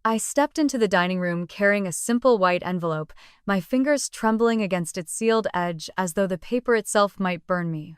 I stepped into the dining room carrying a simple white envelope, my fingers trembling against its sealed edge as though the paper itself might burn me.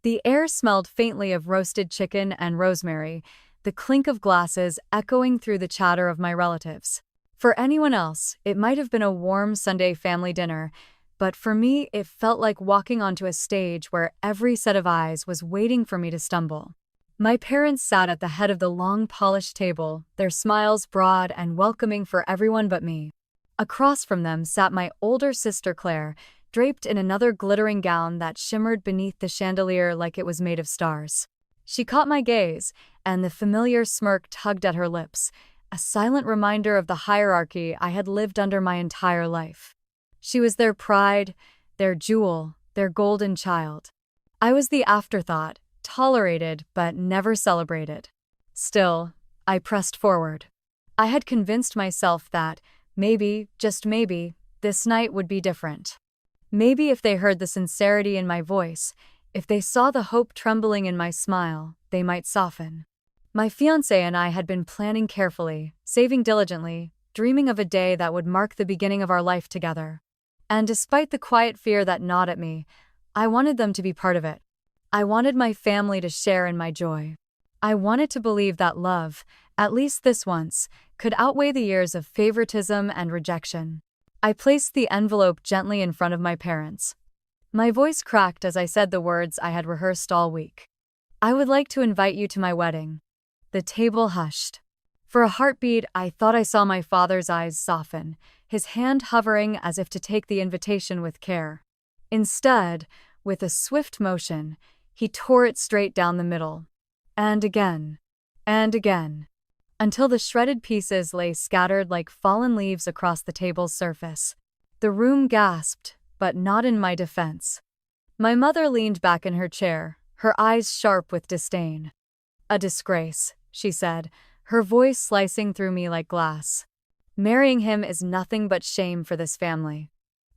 The air smelled faintly of roasted chicken and rosemary, the clink of glasses echoing through the chatter of my relatives. For anyone else, it might have been a warm Sunday family dinner, but for me, it felt like walking onto a stage where every set of eyes was waiting for me to stumble. My parents sat at the head of the long, polished table, their smiles broad and welcoming for everyone but me. Across from them sat my older sister Claire, draped in another glittering gown that shimmered beneath the chandelier like it was made of stars. She caught my gaze, and the familiar smirk tugged at her lips, a silent reminder of the hierarchy I had lived under my entire life. She was their pride, their jewel, their golden child. I was the afterthought, tolerated but never celebrated. Still, I pressed forward. I had convinced myself that, maybe, just maybe, this night would be different. Maybe if they heard the sincerity in my voice, if they saw the hope trembling in my smile, they might soften. My fiancé and I had been planning carefully, saving diligently, dreaming of a day that would mark the beginning of our life together. And despite the quiet fear that gnawed at me, I wanted them to be part of it. I wanted my family to share in my joy. I wanted to believe that love, at least this once, could outweigh the years of favoritism and rejection. I placed the envelope gently in front of my parents. My voice cracked as I said the words I had rehearsed all week. I would like to invite you to my wedding. The table hushed. For a heartbeat, I thought I saw my father's eyes soften, his hand hovering as if to take the invitation with care. Instead, with a swift motion, he tore it straight down the middle. And again. And again. Until the shredded pieces lay scattered like fallen leaves across the table's surface. The room gasped, but not in my defense. My mother leaned back in her chair, her eyes sharp with disdain. "A disgrace," she said, her voice slicing through me like glass. "Marrying him is nothing but shame for this family."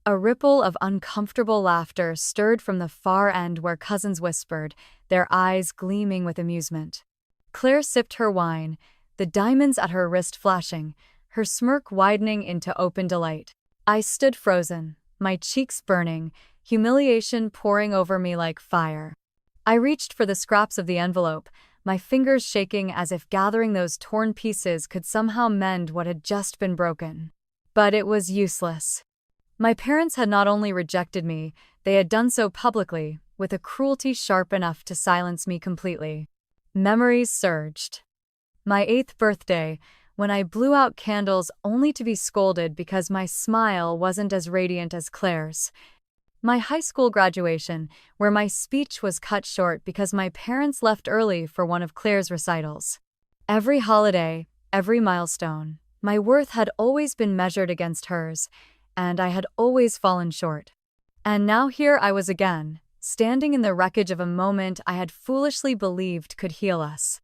A ripple of uncomfortable laughter stirred from the far end where cousins whispered, their eyes gleaming with amusement. Claire sipped her wine, the diamonds at her wrist flashing, her smirk widening into open delight. I stood frozen, my cheeks burning, humiliation pouring over me like fire. I reached for the scraps of the envelope, my fingers shaking as if gathering those torn pieces could somehow mend what had just been broken. But it was useless. My parents had not only rejected me, they had done so publicly, with a cruelty sharp enough to silence me completely. Memories surged. My 8th birthday, when I blew out candles only to be scolded because my smile wasn't as radiant as Claire's. My high school graduation, where my speech was cut short because my parents left early for one of Claire's recitals. Every holiday, every milestone, my worth had always been measured against hers, and I had always fallen short. And now here I was again, standing in the wreckage of a moment I had foolishly believed could heal us.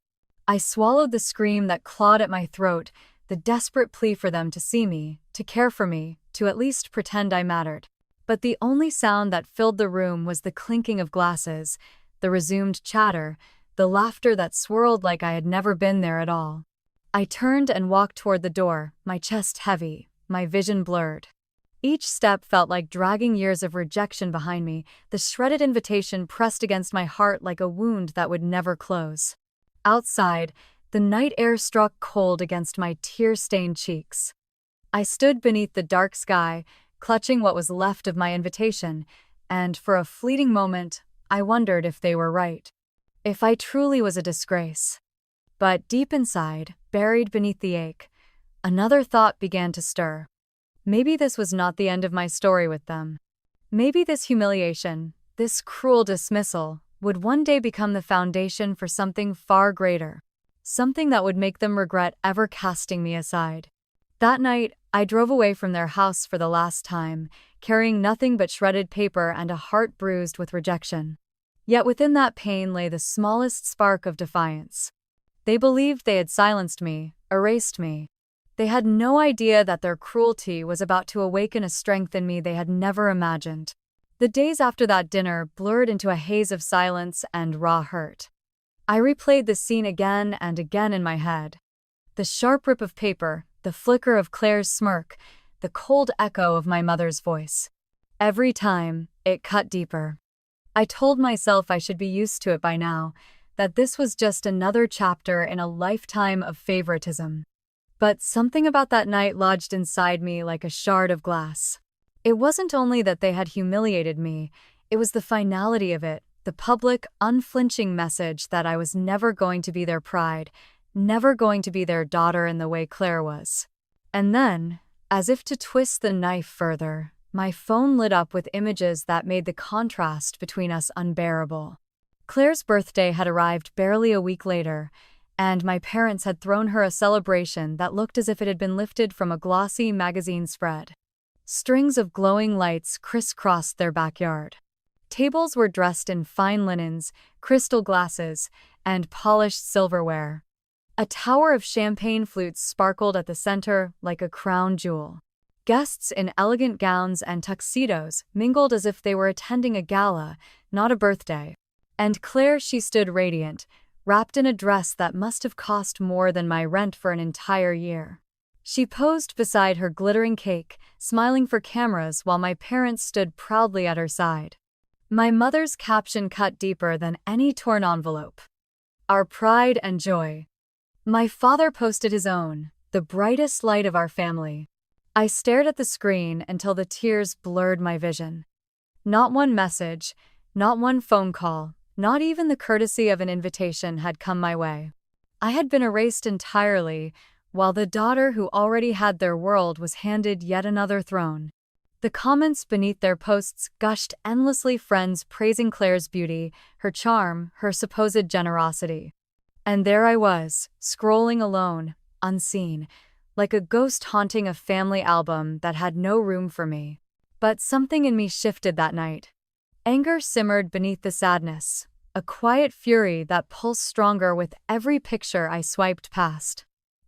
I swallowed the scream that clawed at my throat, the desperate plea for them to see me, to care for me, to at least pretend I mattered. But the only sound that filled the room was the clinking of glasses, the resumed chatter, the laughter that swirled like I had never been there at all. I turned and walked toward the door, my chest heavy, my vision blurred. Each step felt like dragging years of rejection behind me, the shredded invitation pressed against my heart like a wound that would never close. Outside, the night air struck cold against my tear-stained cheeks. I stood beneath the dark sky, clutching what was left of my invitation, and for a fleeting moment, I wondered if they were right. If I truly was a disgrace. But deep inside, buried beneath the ache, another thought began to stir. Maybe this was not the end of my story with them. Maybe this humiliation, this cruel dismissal, would one day become the foundation for something far greater. Something that would make them regret ever casting me aside. That night, I drove away from their house for the last time, carrying nothing but shredded paper and a heart bruised with rejection. Yet within that pain lay the smallest spark of defiance. They believed they had silenced me, erased me. They had no idea that their cruelty was about to awaken a strength in me they had never imagined. The days after that dinner blurred into a haze of silence and raw hurt. I replayed the scene again and again in my head. The sharp rip of paper, the flicker of Claire's smirk, the cold echo of my mother's voice. Every time, it cut deeper. I told myself I should be used to it by now, that this was just another chapter in a lifetime of favoritism. But something about that night lodged inside me like a shard of glass. It wasn't only that they had humiliated me, it was the finality of it, the public, unflinching message that I was never going to be their pride, never going to be their daughter in the way Claire was. And then, as if to twist the knife further, my phone lit up with images that made the contrast between us unbearable. Claire's birthday had arrived barely a week later, and my parents had thrown her a celebration that looked as if it had been lifted from a glossy magazine spread. Strings of glowing lights crisscrossed their backyard. Tables were dressed in fine linens, crystal glasses, and polished silverware. A tower of champagne flutes sparkled at the center like a crown jewel. Guests in elegant gowns and tuxedos mingled as if they were attending a gala, not a birthday. And Claire, she stood radiant, wrapped in a dress that must have cost more than my rent for an entire year. She posed beside her glittering cake, smiling for cameras while my parents stood proudly at her side. My mother's caption cut deeper than any torn envelope. Our pride and joy. My father posted his own, the brightest light of our family. I stared at the screen until the tears blurred my vision. Not one message, not one phone call, not even the courtesy of an invitation had come my way. I had been erased entirely, while the daughter who already had their world was handed yet another throne. The comments beneath their posts gushed endlessly, friends praising Claire's beauty, her charm, her supposed generosity. And there I was, scrolling alone, unseen, like a ghost haunting a family album that had no room for me. But something in me shifted that night. Anger simmered beneath the sadness, a quiet fury that pulsed stronger with every picture I swiped past.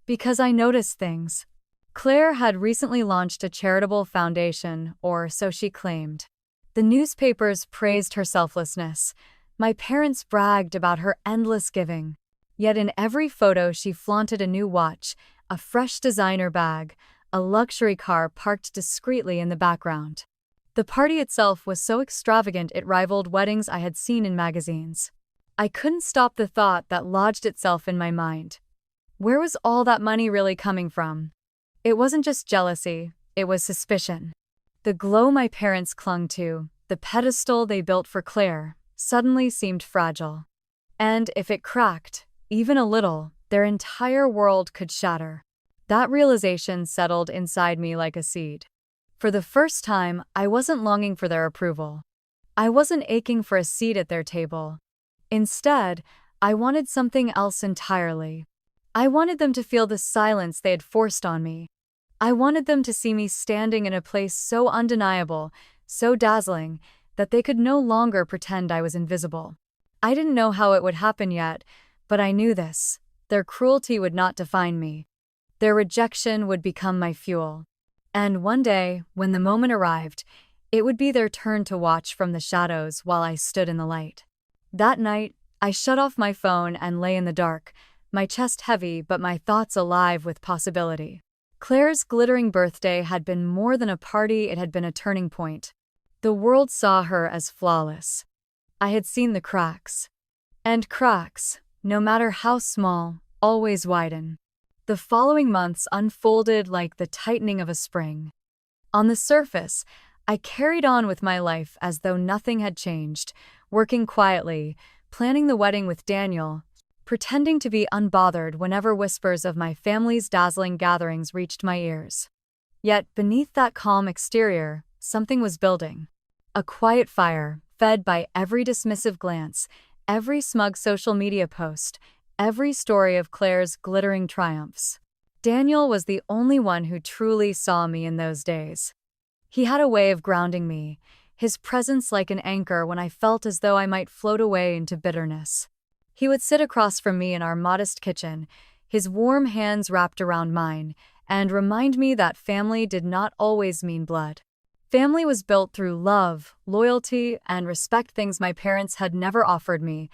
Because I noticed things. Claire had recently launched a charitable foundation, or so she claimed. The newspapers praised her selflessness. My parents bragged about her endless giving. Yet in every photo she flaunted a new watch, a fresh designer bag, a luxury car parked discreetly in the background. The party itself was so extravagant it rivaled weddings I had seen in magazines. I couldn't stop the thought that lodged itself in my mind. Where was all that money really coming from? It wasn't just jealousy, it was suspicion. The glow my parents clung to, the pedestal they built for Claire, suddenly seemed fragile. And if it cracked, even a little, their entire world could shatter. That realization settled inside me like a seed. For the first time, I wasn't longing for their approval. I wasn't aching for a seat at their table. Instead, I wanted something else entirely. I wanted them to feel the silence they had forced on me. I wanted them to see me standing in a place so undeniable, so dazzling, that they could no longer pretend I was invisible. I didn't know how it would happen yet, but I knew this. Their cruelty would not define me. Their rejection would become my fuel. And one day, when the moment arrived, it would be their turn to watch from the shadows while I stood in the light. That night, I shut off my phone and lay in the dark, my chest heavy but my thoughts alive with possibility. Claire's glittering birthday had been more than a party, it had been a turning point. The world saw her as flawless. I had seen the cracks. And cracks, no matter how small, always widen. The following months unfolded like the tightening of a spring. On the surface, I carried on with my life as though nothing had changed, working quietly, planning the wedding with Daniel, pretending to be unbothered whenever whispers of my family's dazzling gatherings reached my ears. Yet beneath that calm exterior, something was building. A quiet fire, fed by every dismissive glance, every smug social media post, every story of Claire's glittering triumphs. Daniel was the only one who truly saw me in those days. He had a way of grounding me, his presence like an anchor when I felt as though I might float away into bitterness. He would sit across from me in our modest kitchen, his warm hands wrapped around mine, and remind me that family did not always mean blood. Family was built through love, loyalty, and respect, things my parents had never offered me,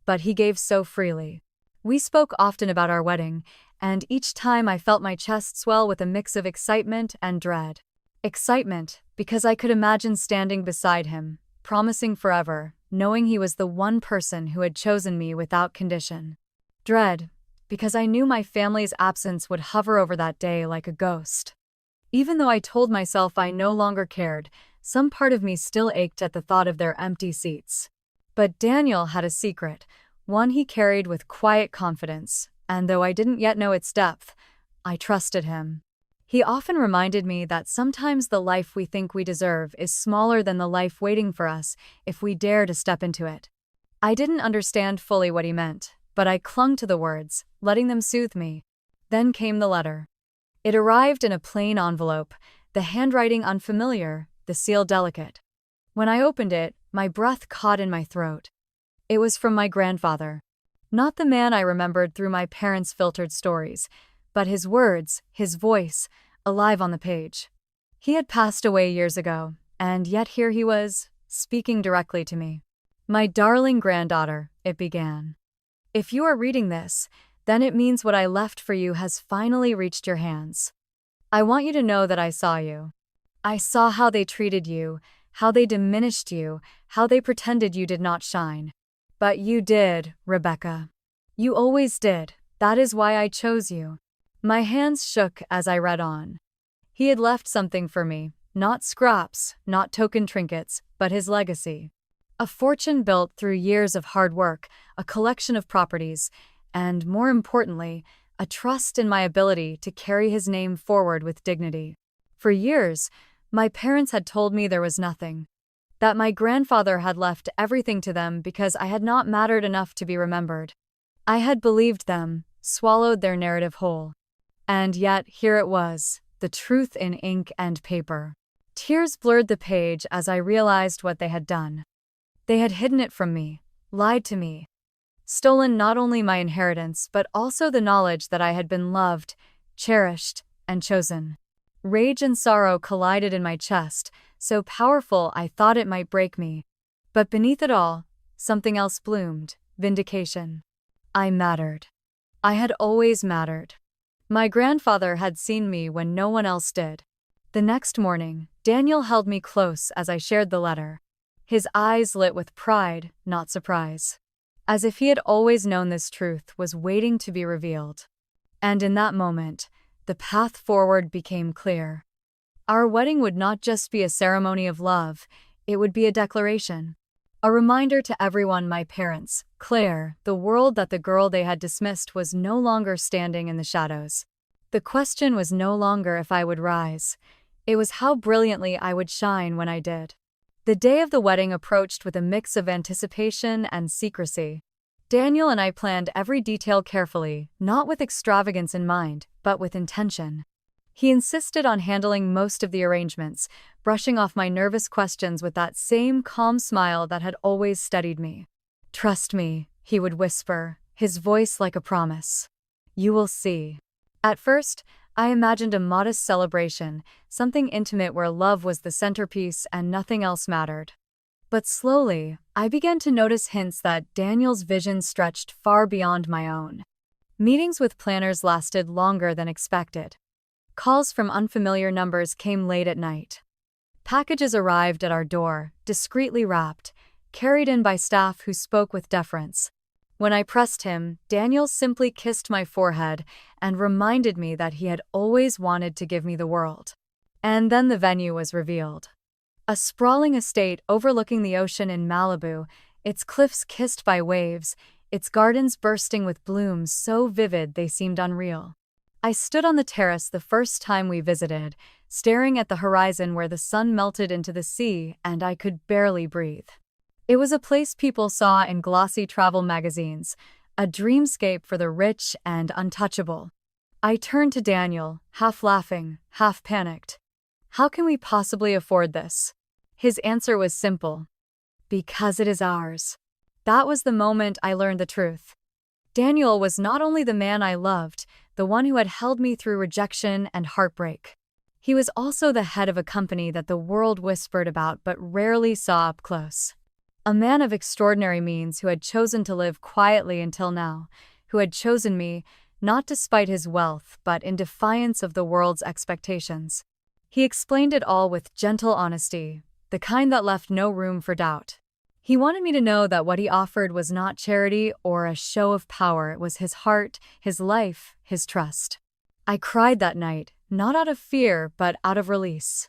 but he gave so freely. We spoke often about our wedding, and each time I felt my chest swell with a mix of excitement and dread. Excitement, because I could imagine standing beside him, promising forever, knowing he was the one person who had chosen me without condition. Dread, because I knew my family's absence would hover over that day like a ghost. Even though I told myself I no longer cared, some part of me still ached at the thought of their empty seats. But Daniel had a secret, one he carried with quiet confidence, and though I didn't yet know its depth, I trusted him. He often reminded me that sometimes the life we think we deserve is smaller than the life waiting for us if we dare to step into it. I didn't understand fully what he meant, but I clung to the words, letting them soothe me. Then came the letter. It arrived in a plain envelope, the handwriting unfamiliar, the seal delicate. When I opened it, my breath caught in my throat. It was from my grandfather. Not the man I remembered through my parents' filtered stories, but his words, his voice, alive on the page. He had passed away years ago, and yet here he was, speaking directly to me. My darling granddaughter, it began. If you are reading this, then it means what I left for you has finally reached your hands. I want you to know that I saw you. I saw how they treated you, how they diminished you, how they pretended you did not shine. But you did, Rebecca. You always did. That is why I chose you. My hands shook as I read on. He had left something for me, not scraps, not token trinkets, but his legacy. A fortune built through years of hard work, a collection of properties, and, more importantly, a trust in my ability to carry his name forward with dignity. For years, my parents had told me there was nothing, that my grandfather had left everything to them because I had not mattered enough to be remembered. I had believed them, swallowed their narrative whole. And yet, here it was, the truth in ink and paper. Tears blurred the page as I realized what they had done. They had hidden it from me, lied to me, stolen not only my inheritance but also the knowledge that I had been loved, cherished, and chosen. Rage and sorrow collided in my chest, so powerful I thought it might break me. But beneath it all, something else bloomed, vindication. I mattered. I had always mattered. My grandfather had seen me when no one else did. The next morning, Daniel held me close as I shared the letter. His eyes lit with pride, not surprise. As if he had always known this truth was waiting to be revealed. And in that moment, the path forward became clear. Our wedding would not just be a ceremony of love, it would be a declaration. A reminder to everyone, my parents, Claire, the world, that the girl they had dismissed was no longer standing in the shadows. The question was no longer if I would rise. It was how brilliantly I would shine when I did. The day of the wedding approached with a mix of anticipation and secrecy. Daniel and I planned every detail carefully, not with extravagance in mind, but with intention. He insisted on handling most of the arrangements, brushing off my nervous questions with that same calm smile that had always steadied me. "Trust me," he would whisper, his voice like a promise. "You will see." At first, I imagined a modest celebration, something intimate where love was the centerpiece and nothing else mattered. But slowly, I began to notice hints that Daniel's vision stretched far beyond my own. Meetings with planners lasted longer than expected. Calls from unfamiliar numbers came late at night. Packages arrived at our door, discreetly wrapped, carried in by staff who spoke with deference. When I pressed him, Daniel simply kissed my forehead and reminded me that he had always wanted to give me the world. And then the venue was revealed. A sprawling estate overlooking the ocean in Malibu, its cliffs kissed by waves, its gardens bursting with blooms so vivid they seemed unreal. I stood on the terrace the first time we visited, staring at the horizon where the sun melted into the sea and I could barely breathe. It was a place people saw in glossy travel magazines, a dreamscape for the rich and untouchable. I turned to Daniel, half laughing, half panicked. "How can we possibly afford this?" His answer was simple. "Because it is ours." That was the moment I learned the truth. Daniel was not only the man I loved, the one who had held me through rejection and heartbreak. He was also the head of a company that the world whispered about but rarely saw up close. A man of extraordinary means who had chosen to live quietly until now, who had chosen me, not despite his wealth, but in defiance of the world's expectations. He explained it all with gentle honesty, the kind that left no room for doubt. He wanted me to know that what he offered was not charity or a show of power, it was his heart, his life, his trust. I cried that night, not out of fear, but out of release.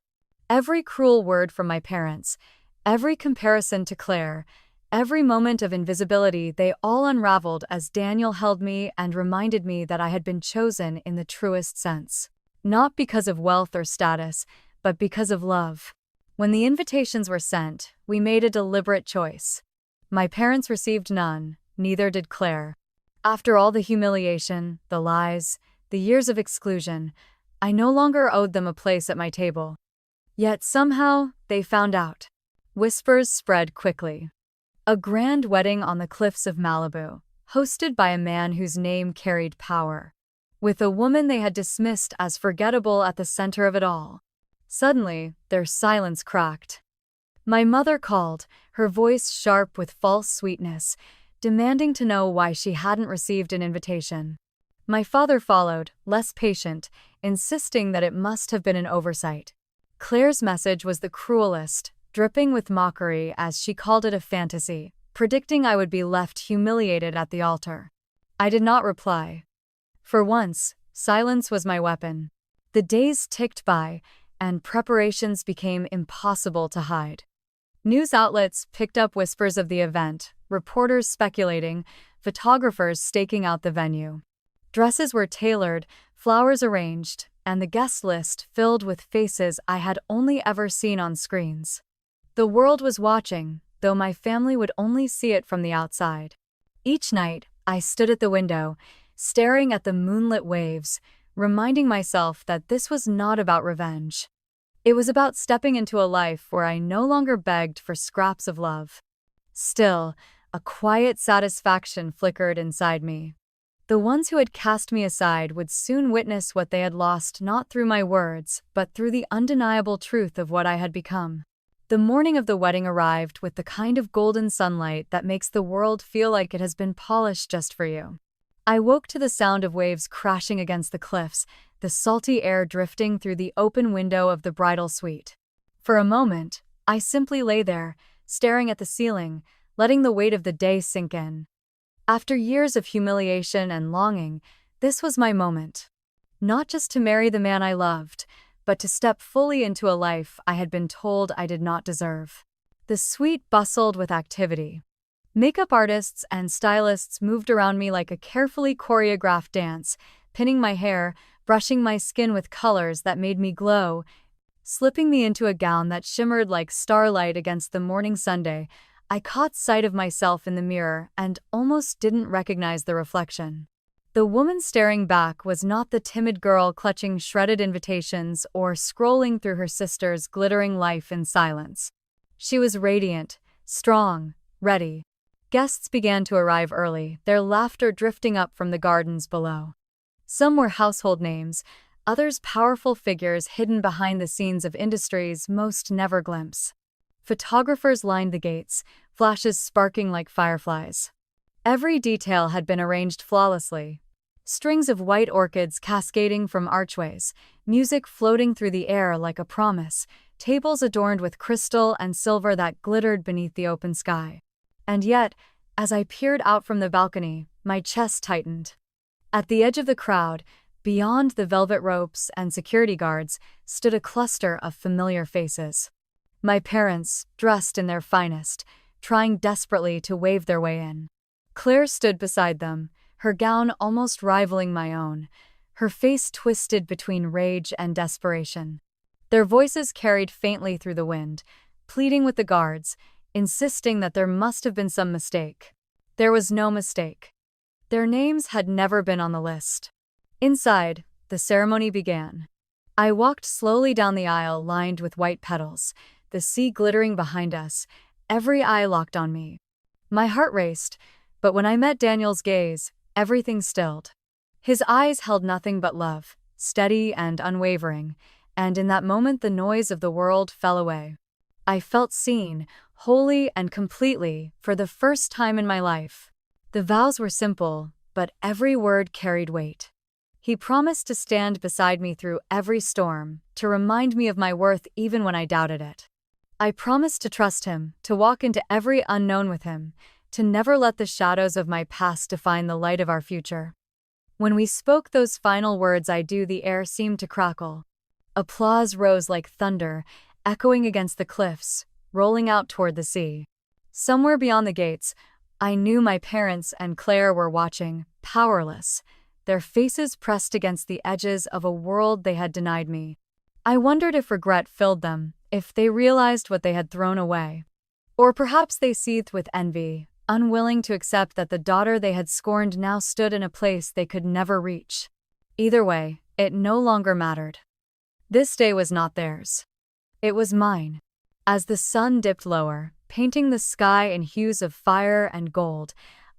Every cruel word from my parents, every comparison to Claire, every moment of invisibility, they all unraveled as Daniel held me and reminded me that I had been chosen in the truest sense. Not because of wealth or status, but because of love. When the invitations were sent, we made a deliberate choice. My parents received none, neither did Claire. After all the humiliation, the lies, the years of exclusion, I no longer owed them a place at my table. Yet somehow, they found out. Whispers spread quickly. A grand wedding on the cliffs of Malibu, hosted by a man whose name carried power, with a woman they had dismissed as forgettable at the center of it all. Suddenly, their silence cracked. My mother called, her voice sharp with false sweetness, demanding to know why she hadn't received an invitation. My father followed, less patient, insisting that it must have been an oversight. Claire's message was the cruelest, dripping with mockery as she called it a fantasy, predicting I would be left humiliated at the altar. I did not reply. For once, silence was my weapon. The days ticked by, and preparations became impossible to hide. News outlets picked up whispers of the event, reporters speculating, photographers staking out the venue. Dresses were tailored, flowers arranged, and the guest list filled with faces I had only ever seen on screens. The world was watching, though my family would only see it from the outside. Each night, I stood at the window, staring at the moonlit waves, reminding myself that this was not about revenge. It was about stepping into a life where I no longer begged for scraps of love. Still, a quiet satisfaction flickered inside me. The ones who had cast me aside would soon witness what they had lost not through my words, but through the undeniable truth of what I had become. The morning of the wedding arrived with the kind of golden sunlight that makes the world feel like it has been polished just for you. I woke to the sound of waves crashing against the cliffs, the salty air drifting through the open window of the bridal suite. For a moment, I simply lay there, staring at the ceiling, letting the weight of the day sink in. After years of humiliation and longing, this was my moment. Not just to marry the man I loved, but to step fully into a life I had been told I did not deserve. The suite bustled with activity. Makeup artists and stylists moved around me like a carefully choreographed dance, pinning my hair, brushing my skin with colors that made me glow, slipping me into a gown that shimmered like starlight against the morning sunday. I caught sight of myself in the mirror and almost didn't recognize the reflection. The woman staring back was not the timid girl clutching shredded invitations or scrolling through her sister's glittering life in silence. She was radiant, strong, ready. Guests began to arrive early, their laughter drifting up from the gardens below. Some were household names, others powerful figures hidden behind the scenes of industries most never glimpse. Photographers lined the gates, flashes sparking like fireflies. Every detail had been arranged flawlessly. Strings of white orchids cascading from archways, music floating through the air like a promise, tables adorned with crystal and silver that glittered beneath the open sky. And yet, as I peered out from the balcony, my chest tightened. At the edge of the crowd, beyond the velvet ropes and security guards, stood a cluster of familiar faces. My parents, dressed in their finest, trying desperately to wave their way in. Claire stood beside them, her gown almost rivaling my own, her face twisted between rage and desperation. Their voices carried faintly through the wind, pleading with the guards, insisting that there must have been some mistake. There was no mistake. Their names had never been on the list. Inside, the ceremony began. I walked slowly down the aisle lined with white petals, the sea glittering behind us, every eye locked on me. My heart raced, but when I met Daniel's gaze, everything stilled. His eyes held nothing but love, steady and unwavering, and in that moment the noise of the world fell away. I felt seen, wholly and completely, for the first time in my life. The vows were simple, but every word carried weight. He promised to stand beside me through every storm, to remind me of my worth even when I doubted it. I promised to trust him, to walk into every unknown with him, to never let the shadows of my past define the light of our future. When we spoke those final words, the air seemed to crackle. Applause rose like thunder, echoing against the cliffs, rolling out toward the sea. Somewhere beyond the gates, I knew my parents and Claire were watching, powerless, their faces pressed against the edges of a world they had denied me. I wondered if regret filled them, if they realized what they had thrown away. Or perhaps they seethed with envy, unwilling to accept that the daughter they had scorned now stood in a place they could never reach. Either way, it no longer mattered. This day was not theirs. It was mine. As the sun dipped lower, painting the sky in hues of fire and gold,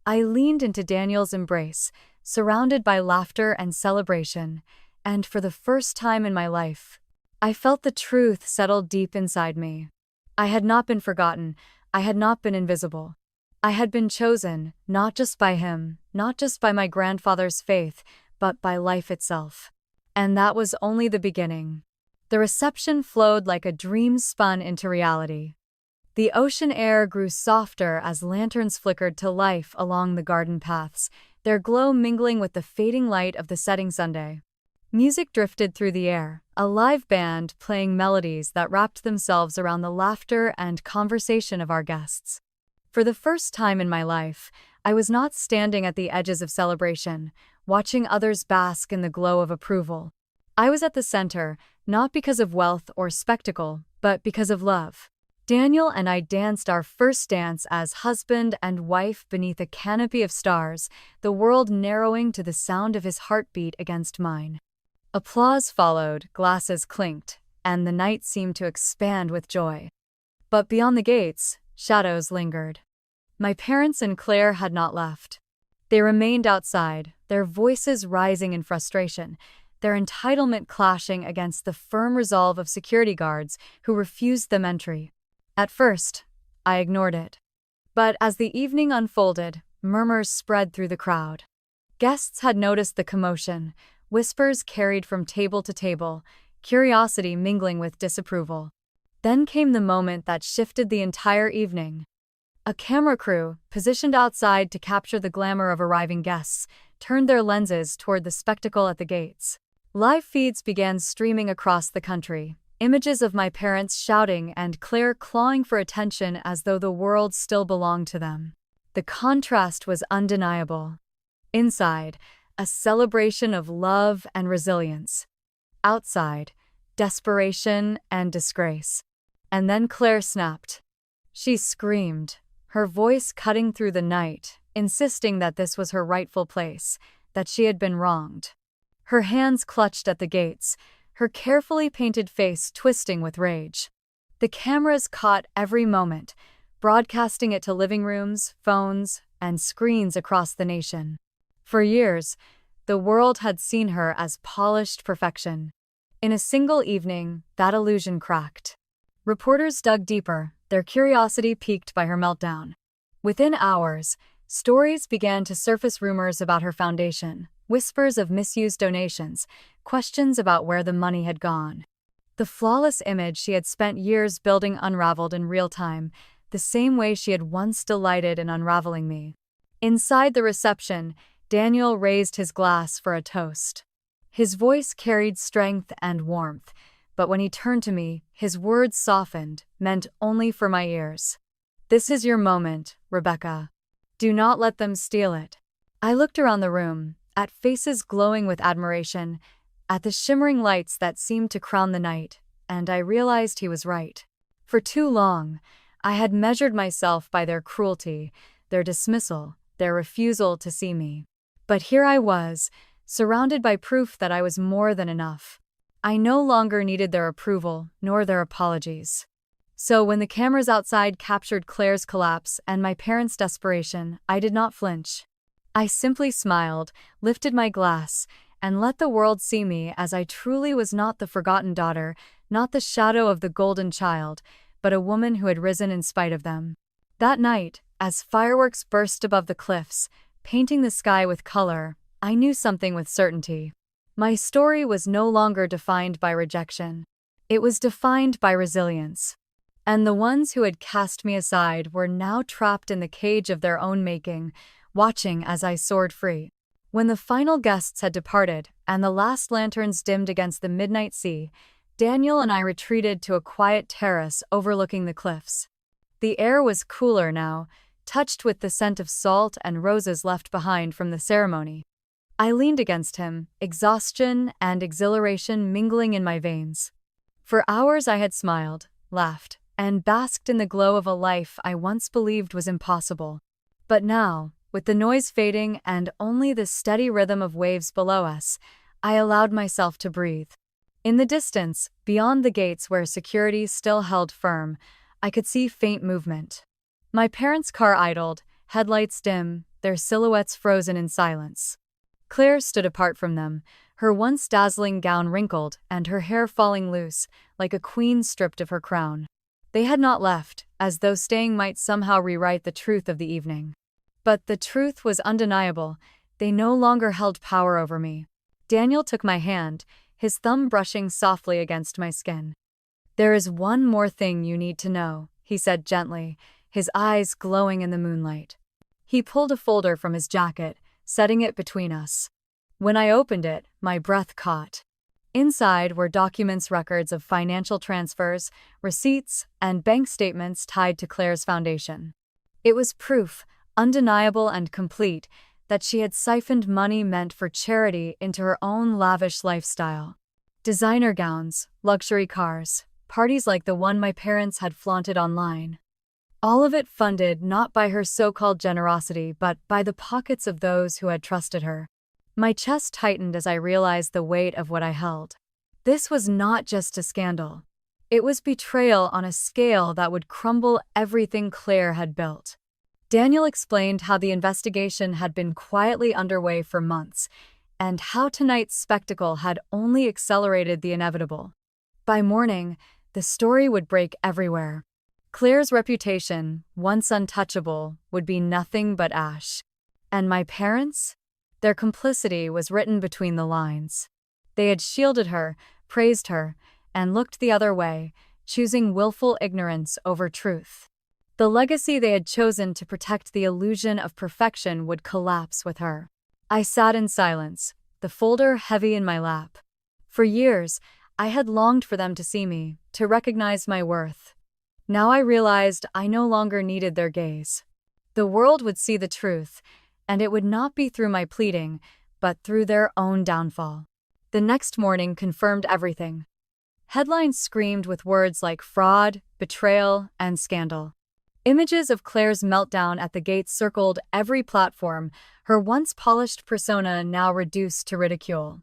I leaned into Daniel's embrace, surrounded by laughter and celebration, and for the first time in my life, I felt the truth settle deep inside me. I had not been forgotten, I had not been invisible. I had been chosen, not just by him, not just by my grandfather's faith, but by life itself. And that was only the beginning. The reception flowed like a dream spun into reality. The ocean air grew softer as lanterns flickered to life along the garden paths, their glow mingling with the fading light of the setting sun. Music drifted through the air, a live band playing melodies that wrapped themselves around the laughter and conversation of our guests. For the first time in my life, I was not standing at the edges of celebration, watching others bask in the glow of approval. I was at the center, not because of wealth or spectacle, but because of love. Daniel and I danced our first dance as husband and wife beneath a canopy of stars, the world narrowing to the sound of his heartbeat against mine. Applause followed, glasses clinked, and the night seemed to expand with joy. But beyond the gates, shadows lingered. My parents and Claire had not left. They remained outside, their voices rising in frustration, their entitlement clashing against the firm resolve of security guards who refused them entry. At first, I ignored it. But as the evening unfolded, murmurs spread through the crowd. Guests had noticed the commotion, whispers carried from table to table, curiosity mingling with disapproval. Then came the moment that shifted the entire evening. A camera crew, positioned outside to capture the glamour of arriving guests, turned their lenses toward the spectacle at the gates. Live feeds began streaming across the country, images of my parents shouting and Claire clawing for attention as though the world still belonged to them. The contrast was undeniable. Inside, a celebration of love and resilience. Outside, desperation and disgrace. And then Claire snapped. She screamed, her voice cutting through the night, insisting that this was her rightful place, that she had been wronged. Her hands clutched at the gates, her carefully painted face twisting with rage. The cameras caught every moment, broadcasting it to living rooms, phones, and screens across the nation. For years, the world had seen her as polished perfection. In a single evening, that illusion cracked. Reporters dug deeper, their curiosity piqued by her meltdown. Within hours, stories began to surface, rumors about her foundation, whispers of misused donations, questions about where the money had gone. The flawless image she had spent years building unraveled in real time, the same way she had once delighted in unraveling me. Inside the reception, Daniel raised his glass for a toast. His voice carried strength and warmth, but when he turned to me, his words softened, meant only for my ears. "This is your moment, Rebecca. Do not let them steal it." I looked around the room, at faces glowing with admiration, at the shimmering lights that seemed to crown the night, and I realized he was right. For too long, I had measured myself by their cruelty, their dismissal, their refusal to see me. But here I was, surrounded by proof that I was more than enough. I no longer needed their approval, nor their apologies. So when the cameras outside captured Claire's collapse and my parents' desperation, I did not flinch. I simply smiled, lifted my glass, and let the world see me as I truly was, not the forgotten daughter, not the shadow of the golden child, but a woman who had risen in spite of them. That night, as fireworks burst above the cliffs, painting the sky with color, I knew something with certainty. My story was no longer defined by rejection. It was defined by resilience. And the ones who had cast me aside were now trapped in the cage of their own making, watching as I soared free. When the final guests had departed and the last lanterns dimmed against the midnight sea, Daniel and I retreated to a quiet terrace overlooking the cliffs. The air was cooler now, touched with the scent of salt and roses left behind from the ceremony. I leaned against him, exhaustion and exhilaration mingling in my veins. For hours I had smiled, laughed, and basked in the glow of a life I once believed was impossible. But now, with the noise fading and only the steady rhythm of waves below us, I allowed myself to breathe. In the distance, beyond the gates where security still held firm, I could see faint movement. My parents' car idled, headlights dim, their silhouettes frozen in silence. Claire stood apart from them, her once dazzling gown wrinkled and her hair falling loose, like a queen stripped of her crown. They had not left, as though staying might somehow rewrite the truth of the evening. But the truth was undeniable. They no longer held power over me. Daniel took my hand, his thumb brushing softly against my skin. "There is one more thing you need to know," he said gently, his eyes glowing in the moonlight. He pulled a folder from his jacket, setting it between us. When I opened it, my breath caught. Inside were documents, records of financial transfers, receipts, and bank statements tied to Claire's foundation. It was proof, undeniable and complete, that she had siphoned money meant for charity into her own lavish lifestyle. Designer gowns, luxury cars, parties like the one my parents had flaunted online. All of it funded not by her so-called generosity but by the pockets of those who had trusted her. My chest tightened as I realized the weight of what I held. This was not just a scandal. It was betrayal on a scale that would crumble everything Claire had built. Daniel explained how the investigation had been quietly underway for months, and how tonight's spectacle had only accelerated the inevitable. By morning, the story would break everywhere. Claire's reputation, once untouchable, would be nothing but ash. And my parents? Their complicity was written between the lines. They had shielded her, praised her, and looked the other way, choosing willful ignorance over truth. The legacy they had chosen to protect the illusion of perfection would collapse with her. I sat in silence, the folder heavy in my lap. For years, I had longed for them to see me, to recognize my worth. Now I realized I no longer needed their gaze. The world would see the truth, and it would not be through my pleading, but through their own downfall. The next morning confirmed everything. Headlines screamed with words like fraud, betrayal, and scandal. Images of Claire's meltdown at the gates circled every platform, her once polished persona now reduced to ridicule.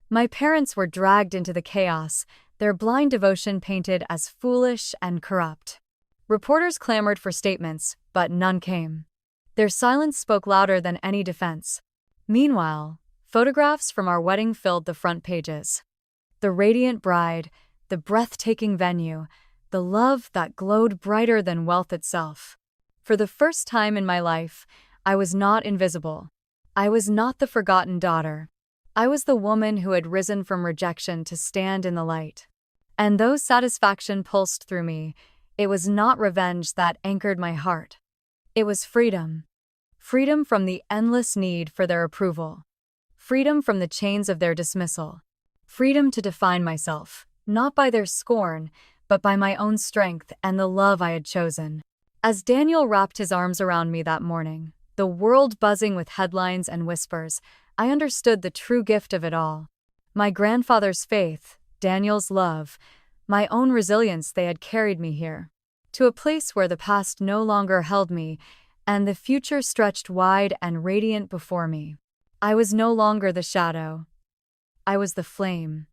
My parents were dragged into the chaos, their blind devotion painted as foolish and corrupt. Reporters clamored for statements, but none came. Their silence spoke louder than any defense. Meanwhile, photographs from our wedding filled the front pages. The radiant bride, the breathtaking venue, the love that glowed brighter than wealth itself. For the first time in my life, I was not invisible. I was not the forgotten daughter. I was the woman who had risen from rejection to stand in the light. And though satisfaction pulsed through me, it was not revenge that anchored my heart. It was freedom. Freedom from the endless need for their approval. Freedom from the chains of their dismissal. Freedom to define myself, not by their scorn, but by my own strength and the love I had chosen. As Daniel wrapped his arms around me that morning, the world buzzing with headlines and whispers, I understood the true gift of it all. My grandfather's faith, Daniel's love, my own resilience, they had carried me here, to a place where the past no longer held me, and the future stretched wide and radiant before me. I was no longer the shadow. I was the flame.